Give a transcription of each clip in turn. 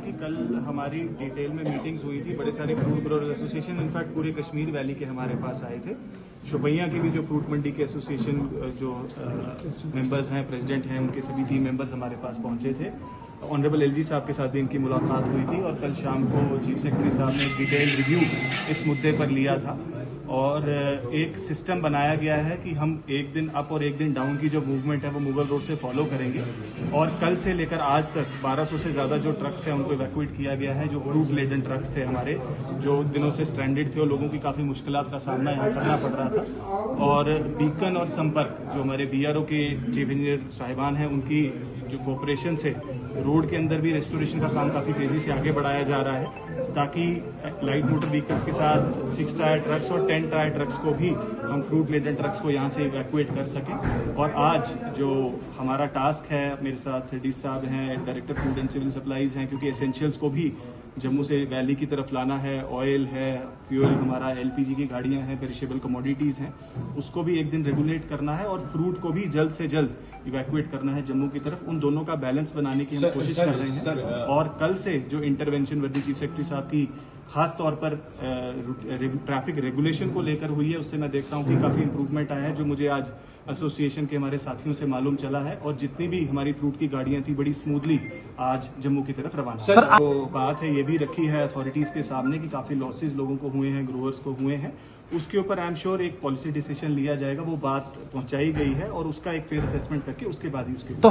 कि कल हमारी डिटेल में मीटिंग्स हुई थी, बड़े सारे फ्रूट ग्रोअर्स एसोसिएशन इनफैक्ट पूरे कश्मीर वैली के हमारे पास आए थे। शोपियां की भी जो फ्रूट मंडी के एसोसिएशन जो मेंबर्स हैं, प्रेसिडेंट हैं, उनके सभी टीम मेंबर्स हमारे पास पहुंचे थे। ऑनरेबल एलजी साहब के साथ भी इनकी मुलाकात हुई थी और कल शाम को चीफ सेक्रेटरी साहब ने एक डिटेल रिव्यू इस मुद्दे पर लिया था और एक सिस्टम बनाया गया है कि हम एक दिन अप और एक दिन डाउन की जो मूवमेंट है वो मुगल रोड से फॉलो करेंगे और कल से लेकर आज तक 1200 से ज़्यादा जो ट्रक्स हैं उनको इवैक्यूएट किया गया है। जो फ्रूट लेडन ट्रक्स थे हमारे, जो दिनों से स्ट्रैंडेड थे और लोगों की काफ़ी मुश्किलात का सामना यहाँ करना पड़ रहा था। और बीकन और संपर्क जो हमारे बीआरओ के चीफ इंजीनियर साहिबान हैं, उनकी जो कोऑपरेशन से रोड के अंदर भी रेस्टोरेशन का काम काफ़ी तेज़ी से आगे बढ़ाया जा रहा है ताकि लाइट मोटर व्हीकल्स के साथ 6 टायर ट्रक्स और 10 टायर ट्रक्स को भी हम फ्रूट लेडन ट्रक्स को यहाँ से इवैक्यूएट कर सकें। और आज जो हमारा टास्क है, मेरे साथ डी साहब हैं, director food and civil supplies हैं, क्योंकि एसेंशियल्स को भी जम्मू से वैली की तरफ लाना है, ऑयल है, फ्यूल हमारा एलपीजी की गाड़ियाँ हैं, पेरिशेबल कमोडिटीज़ हैं, उसको भी एक दिन रेगुलेट करना है और फ्रूट को भी जल्द से जल्द इवैक्यूएट करना है जम्मू की तरफ। उन दोनों का बैलेंस बनाने की हम कोशिश कर रहे हैं और कल से जो इंटरवेंशन वर्दी चीफ सेक्रेटरी साहब की खास तौर पर ट्रैफिक रेगुलेशन को लेकर हुई है, उससे मैं देखता हूं कि काफी इंप्रूवमेंट आया है, जो मुझे आज एसोसिएशन के हमारे साथियों से मालूम चला है। और जितनी भी हमारी फ्रूट की गाड़ियां थी बड़ी स्मूथली आज जम्मू की तरफ रवाना। तो बात है ये भी रखी है अथॉरिटीज के सामने कि काफी लॉसेस लोगों को हुए हैं, ग्रोअर्स को हुए हैं, उसके ऊपर आई एम श्योर एक पॉलिसी डिसीजन लिया जाएगा। वो बात पहुंचाई गई है और उसका एक फेयर असेसमेंट करके उसके बाद ही उसके तो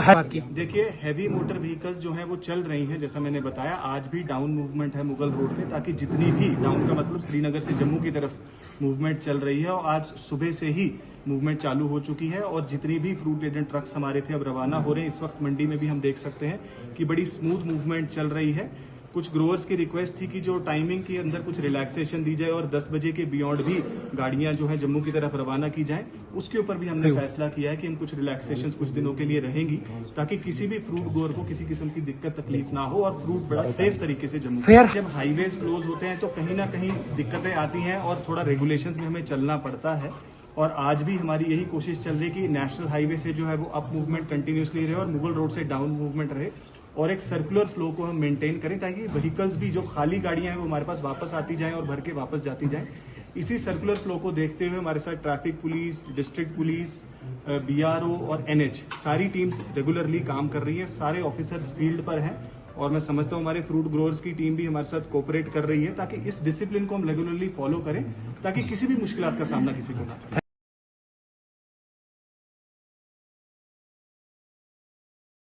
देखिए हैवी मोटर व्हीकल्स जो है वो चल रही हैं, जैसा मैंने बताया आज भी डाउन मूवमेंट है मुगल रोड पे, ताकि जितनी भी डाउन का मतलब श्रीनगर से जम्मू की तरफ मूवमेंट चल रही है और आज सुबह से ही मूवमेंट चालू हो चुकी है और जितनी भी फ्रूट लेडन ट्रक्स हमारे थे अब रवाना हो रहे हैं। इस वक्त मंडी में भी हम देख सकते हैं कि बड़ी स्मूथ मूवमेंट चल रही है। कुछ ग्रोअर्स की रिक्वेस्ट थी कि जो टाइमिंग के अंदर कुछ रिलैक्सेशन दी जाए और 10 बजे के बियॉन्ड भी गाड़ियां जो है जम्मू की तरफ रवाना की जाएं। उसके ऊपर भी हमने फैसला किया है कि हम कुछ रिलैक्सेशन कुछ दिनों के लिए रहेंगी ताकि किसी भी फ्रूट ग्रोअर को किसी किस्म की दिक्कत तकलीफ ना हो और फ्रूट बड़ा सेफ तरीके से जम्मू। जब हाईवेज क्लोज होते हैं तो कहीं ना कहीं दिक्कतें आती हैं और थोड़ा रेगुलेशंस में हमें चलना पड़ता है। और आज भी हमारी यही कोशिश चल रही है कि नेशनल हाईवे से जो है वो अप मूवमेंट कंटिन्यूसली रहे और मुगल रोड से डाउन मूवमेंट रहे और एक सर्कुलर फ्लो को हम मेंटेन करें ताकि व्हीकल्स भी जो खाली गाड़ियां हैं वो हमारे पास वापस आती जाएं और भर के वापस जाती जाएं। इसी सर्कुलर फ्लो को देखते हुए हमारे साथ traffic police, district police, BRO और एनएच सारी टीम्स रेगुलरली काम कर रही है। सारे ऑफिसर्स फील्ड पर हैं और मैं समझता हूँ हमारे फ्रूट ग्रोअर्स की टीम भी हमारे साथ कोऑपरेट कर रही है ताकि इस डिसिप्लिन को हम रेगुलरली फॉलो करें ताकि किसी भी मुश्किलात का सामना किसी को ना करें।